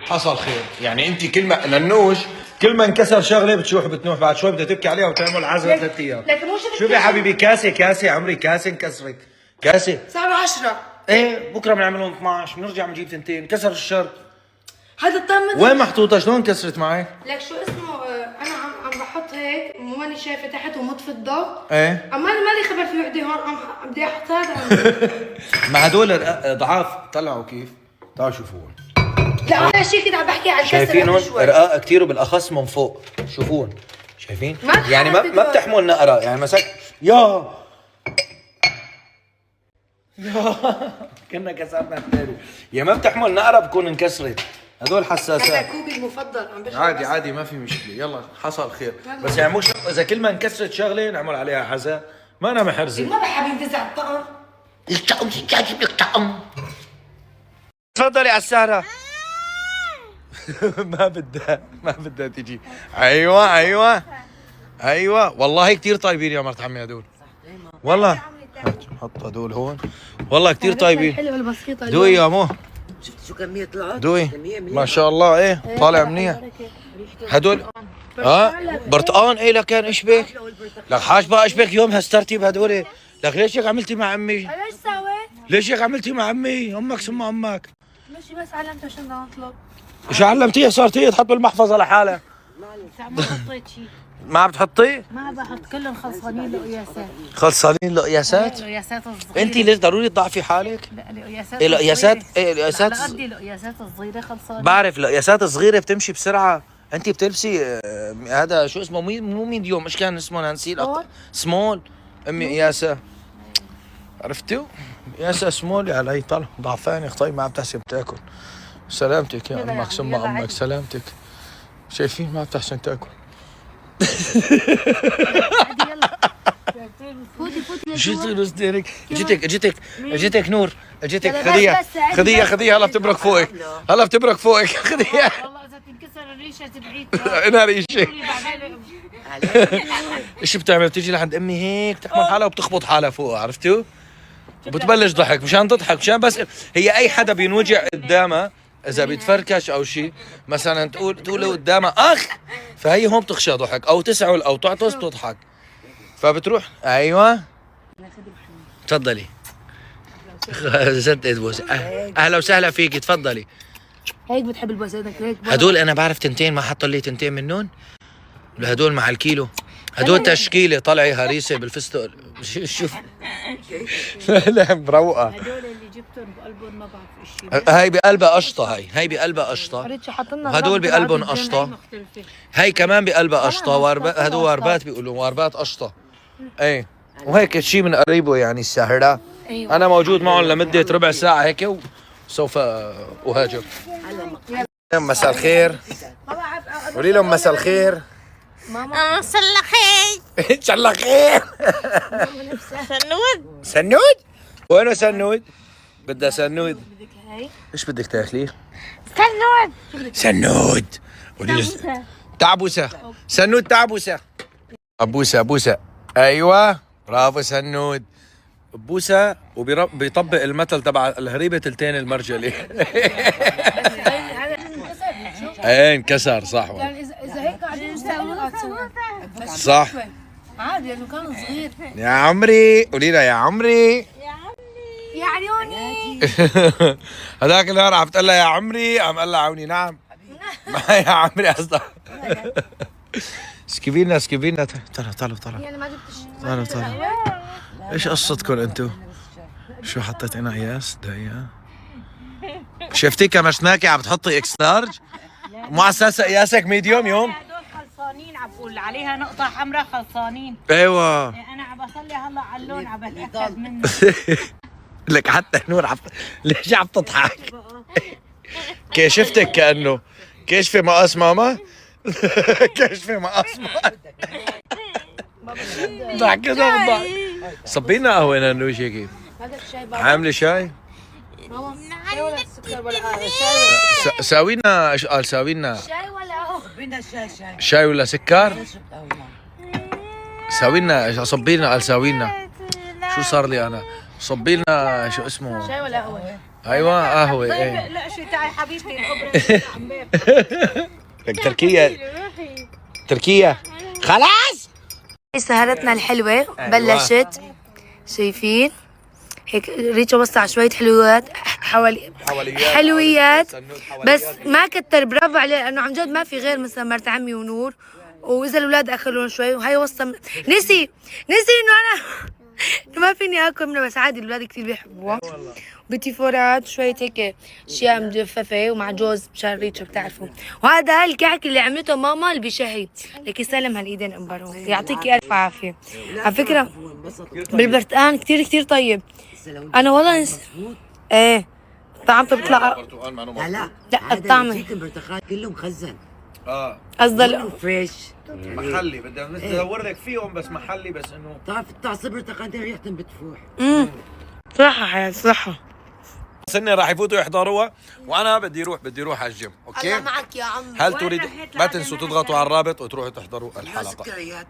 حصل خير. يعني انت كل ما ننوش كل ما انكسر شغله بتشوح بتنوح، بعد شوي بدها تبكي عليها وتعمل عزله 3 ايام. لكن مو شوفي حبيبي، كاسه عمري، كاسه انكسرت، كاسه صاروا 10. ايه بكره بنعملهم 12، بنرجع بنجيب 2 كسر الشر. هذا الطعم وين محطوطه؟ شلون انكسرت معي؟ لك شو اسمه، انا عم بحط هيك ماني شايفه تحت ومطفي الضوء. ايه مالي خبر في وحده هون بدي احط هذا. ما هدول ضعاف طلعوا كيف؟ تعالوا شوفوهم. لا هذا شيء كده عم بحكي عن شايفين هون رقاق كثير وبالاخص من فوق، شوفون شايفين؟ يعني ما بتحمل نقره، يعني مسك يا كنا كسرنا الثاني، يا ما بتحمل نقره بكون انكسرت. هدول حساسات. هذا كوبي المفضل عم بشرب. عادي ما في مشكله، يلا حصل خير. بس يعني مو شرط اذا كل ما انكسرت شغله نعمل عليها عزاء، ما انا محرزه. ما بحب ينتزع الطعم. الطعم جايب لك طعم. تفضلي على السهره. ما بدها تجي. ايوه والله كثير طيبين يا مرت عمي هدول. والله حط هدول هون، والله كثير طيبين. حلوه البسيطه. دوي يا مو، شفت شو كمية طلعت؟ دوي ما شاء الله. ايه طالع منيح هدول. برتقان. ايه لكان اشبك لك حاج بقى اشبك يومها استرتي بهدول. لك ليش هيك عملتي مع عمي؟ ليش سويت؟ ليش هيك عملتي مع عمي؟ امك ثم امك. ماشي بس علمته شو بدنا نطلب. شو علمتيها؟ صارت هي تحط بالمحفظه لحالها. ما حطيت شيء. ما بتحطي؟ ما بحط، كلهم خلصانين لقياسات. خلصانين لقياسات؟ لقياسات الصغيرة. انت ليش ضروري تضعفي حالك؟ لا لقياسات. ايه لقياسات؟ ايه لقياسات؟ على قدي لقياسات الصغيرة خلصانة. بعرف لقياسات صغيرة بتمشي بسرعة. انت بتلبسي هذا شو اسمه، مو ميديوم، ايش كان اسمه نسيت. سمول. امي قياسة عرفتوا؟ قياسة سمول علي طلع ضعفانة طيب ما عم تحسن تاكل. سلامتك يا امك ثم امك، سلامتك. شايفين ما بتحسن تاكل. فوتي شو يصير صدرك؟ اجتك نور، اجتك خذيها هلا بتبرك فوقك، خذيها. والله اذا تنكسر الريشه تبعيد. انا ريشه. ايش بتعمل؟ بتيجي لعند امي هيك بتحمل حالها وبتخبط حالها فوق، عرفتوا؟ وبتبلش ضحك مشان تضحك، مشان بس هي اي حدا بينوجع قدامها اذا بيتفركش او شيء مثلا تقول قدامها اخ، فهي هون بتخشى ضحك او تسعل او تعطس تضحك، فبتروح. ايوه تفضلي. زدت بوس. اهلا وسهلا فيك، تفضلي. هيك بتحب البوسيدك هيك؟ هدول انا بعرف 2 ما حطوا لي 2 منهم. هدول مع الكيلو، هدول تشكيله طلعي هريسه بالفستق. شوف لا مروقه. هدول اللي جبتهم بقلبهم ما بعرف ايش. هاي بقلبها قشطه، هي بقلبها قشطه، وهدول بقلبهم قشطه، هي كمان بقلبها قشطه. هدول واربات بيقولوا واربات قشطه. ايه وهيك شيء من قريبه يعني السهره. أيوة. انا موجود معهم لمده ربع ساعه هيك وسوف اهاجر. مساء الخير. قولي لهم مساء الخير. ماما مساء الخير. ان شاء الله خير. سنود وينه سنود؟ بدها سنود. ايش بدك تاكلي؟ سنود. قولي له تعبوسه. سنود تعبوسه. بوسه. ايوه برافو سنود. بوسه وبيطبق المثل تبع الهريبه تلتين المرجله. ايه انكسر صح. يعني اذا هيك قاعدين صح عادي لانه كان صغير. يا عمري قولي لها يا عمري. يا عيوني. هذاك النهار عم تقول لها يا عمري، عم قال لها عوني. نعم ما يا عمري قصدها. سكبينا طلعوا يعني ما جبتش. طلعوا. ايش قصتكم انتو؟ شو حطيت انا قياس؟ دقيقة شفتي كمشناكي عم تحطي اكس لارج؟ مو على اساس قياسك ميديوم يوم؟ هدول خلصانين، عم بقول عليها نقطة حمراء خلصانين. ايوه انا عم بصلي هلا على اللون عم بتأكد منه. لك حتى نور ليش عم تضحك؟ كشفتك كأنه كشفي مقاس ماما. كشفي مقاس ماما. ضحك كذا بالضحك. صبينا قهوة نانوش هيك. عاملة شاي؟ ماما شاي ولا سكر ولا شاي؟ ساوينا ايش قال؟ ساوينا شاي ولا قهوة؟ بدنا شاي ولا سكر؟ ساوينا صبينا قال ساوينا. شو صار لي انا؟ صبينا شو اسمه؟ شاي ولا قهوة؟ ايوه قهوه ايه. لا شيء تعي حبيبتي الابره عم باكل. لك تركيا تركيا خلاص. سهرتنا الحلوة بلشت. شايفين هيك ريتشو وسع شوية حلويات بس ما كتر. برافو عليه لأنه عن جد ما في غير مثلا مرت عمي ونور، وإذا الأولاد أكلون شوي وهي وصل. نسي إنه أنا إنه ما فيني آكل منه، بس عادي الأولاد كتير بيحبوها. بيتي فورات شوية هيك أشياء مجففة ومع جوز مشان ريتشو بتعرفوا. وهذا الكعك اللي عملته ماما اللي بشهي لك يسلم هالإيدين أمبرو، يعطيكي ألف عافية. على فكرة بالبرتقال كتير كتير طيب. أنا والله إيه طعمته بيطلع. لا الطعم هيك البرتقال كله مخزن. قصدي فريش محلي بدي ادور لك فيهم بس محلي بس انه بتعرف تعصب برتقال ريحتهم بتفوح. صحة حياة صحة. سنة راح يفوتوا يحضروها وانا بدي اروح على الجيم. اوكي الله معك يا عم. هل تريد ما تنسوا تضغطوا على الرابط وتروحوا تحضروا الحلقة. سكريات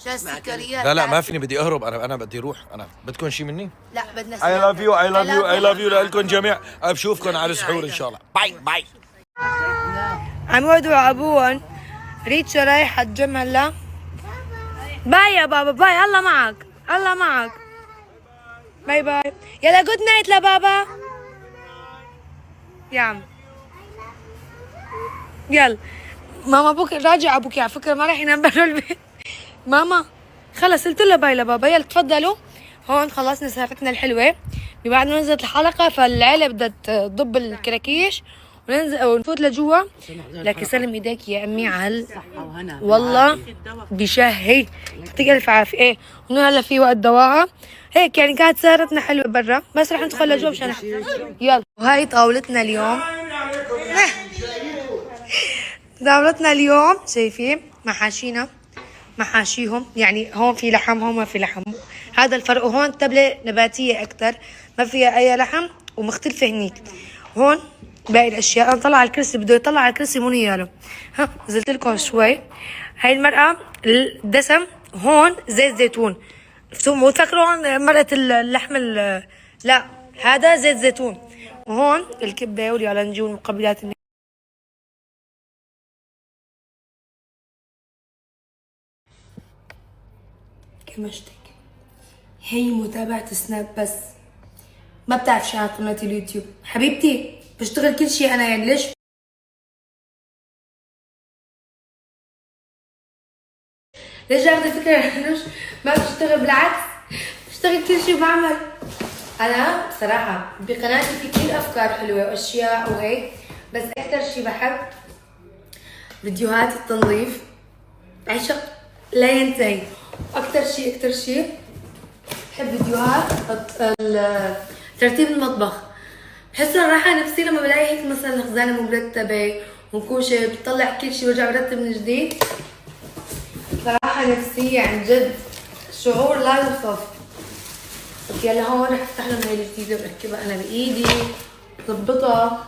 شو السكريات؟ لا ما فيني بدي اهرب. انا بدي اروح. انا بدكم شيء مني؟ لا بدنا I love you I love you I love you لكم جميع. بشوفكم على السحور ان شاء الله. باي. عم يودعوا ابوهم. ريتشا رايحة الجيم هلا. باي يا بابا باي. الله معك باي باي. يلا جود نايت لبابا يا عم. يلا ماما ابوك راجع. ابوك على فكرة ما راح ينام برا البيت. ماما خلص قلت له باي لبابا. يلا تفضلوا هون خلصنا سهرتنا الحلوة. بعد ما نزلت الحلقة فالعيلة بدها تضب الكراكيش وننزل ونفوت لجوا. لك يسلم ايديك يا امي على والله بشهي. يعطيك الف عافيه. ايه هلا في وقت دواها هيك يعني. كانت سهرتنا حلوه برا بس رح ندخل لجوا مشان يلا. وهي طاولتنا اليوم. طاولتنا اليوم شايفين محاشيهم يعني. هون في لحم هون ما في لحم. هذا الفرق. وهون تبله نباتيه اكثر ما فيها اي لحم ومختلفه هنيك. هون باقي الاشياء. انا طلع على الكرسي بده يطلع على الكرسي مو نياله. نزلت لكم شوي. هاي المرقه الدسم. هون زيت زيتون. مو تفكرون مرقه اللحم لا هذا زيت زيتون. وهون الكبه واليالنجي والمقبلات. كمشتك هي متابعة سناب بس ما بتعرف شي على قناة اليوتيوب. حبيبتي بشتغل كل شيء انا يعني. ليش اخذ فكرة ما بشتغل؟ بالعكس بشتغل كل شيء وبعمل. انا بصراحة بقناتي في كثير افكار حلوة واشياء وهيك، بس اكثر شيء بحب فيديوهات التنظيف. عشق لا ينتهي. اكثر شيء بحب فيديوهات ترتيب المطبخ. بحس الراحة نفسي لما بلاقي هيك مثلا الخزانة مرتبة ومكوشة بطلع كل شيء وارجع برتب من جديد. صراحة نفسية عن جد شعور لا يوصف. يلا هون رح افتح لهم هاي الجديدة واركبها انا بايدي ظبطها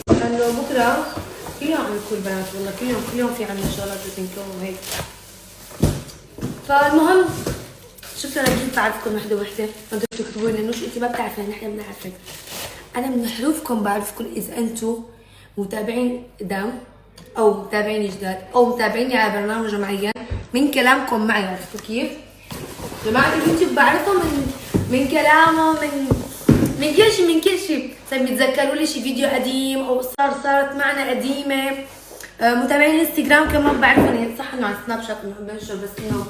لانه بكره كل يوم عم نكون بنات والله. كل يوم في عنا شغلات بتنكون وهيك. فالمهم شفت انا جيت بعرفكم وحده ما بدكم تكتبوا لي انه انت ما بتعرفي نحن بنعرفك. انا من حروفكم بعرفكم اذا انتم متابعين قدام او متابعين جداد او متابعيني على برنامج معين من كلامكم معي. عرفتوا كيف؟ جماعه اليوتيوب بعرفهم من كلامهم من كل شيء. بيتذكروا لي شي فيديو قديم او صارت معنا قديمه. متابعين انستغرام كمان بعرفهم. صح انه على سناب شات بنشر بس انه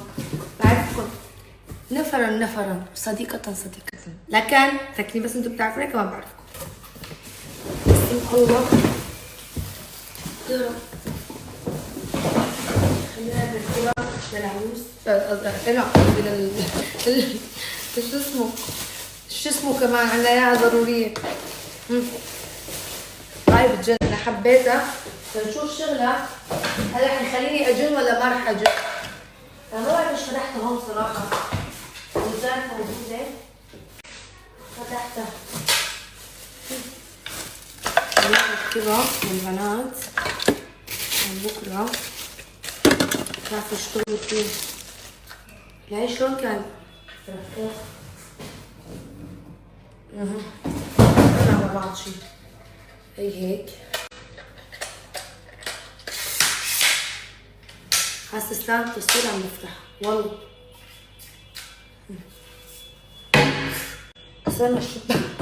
بعرفكم نفرا صديقة لكن فاكرين بس انتم بتعرفوني كمان بعرفكم. بسم الله خلينا نركبها للعروس. شو اسمه كمان عنا اياها ضرورية. هاي بتجن انا حبيتها. فنشوف شغلة هلا حيخليني اجن ولا ما رح اجن. انا ما بعرف ليش فتحتها هون صراحة. الوزارة موجودة فتحتها. نركبها للبنات بكرة تعرفوا يشتغلوا فيه. هاي شلون كان؟ على بعض شي. هيك حاسة ستاند التصوير عم بفتح والله. استنى الشباك.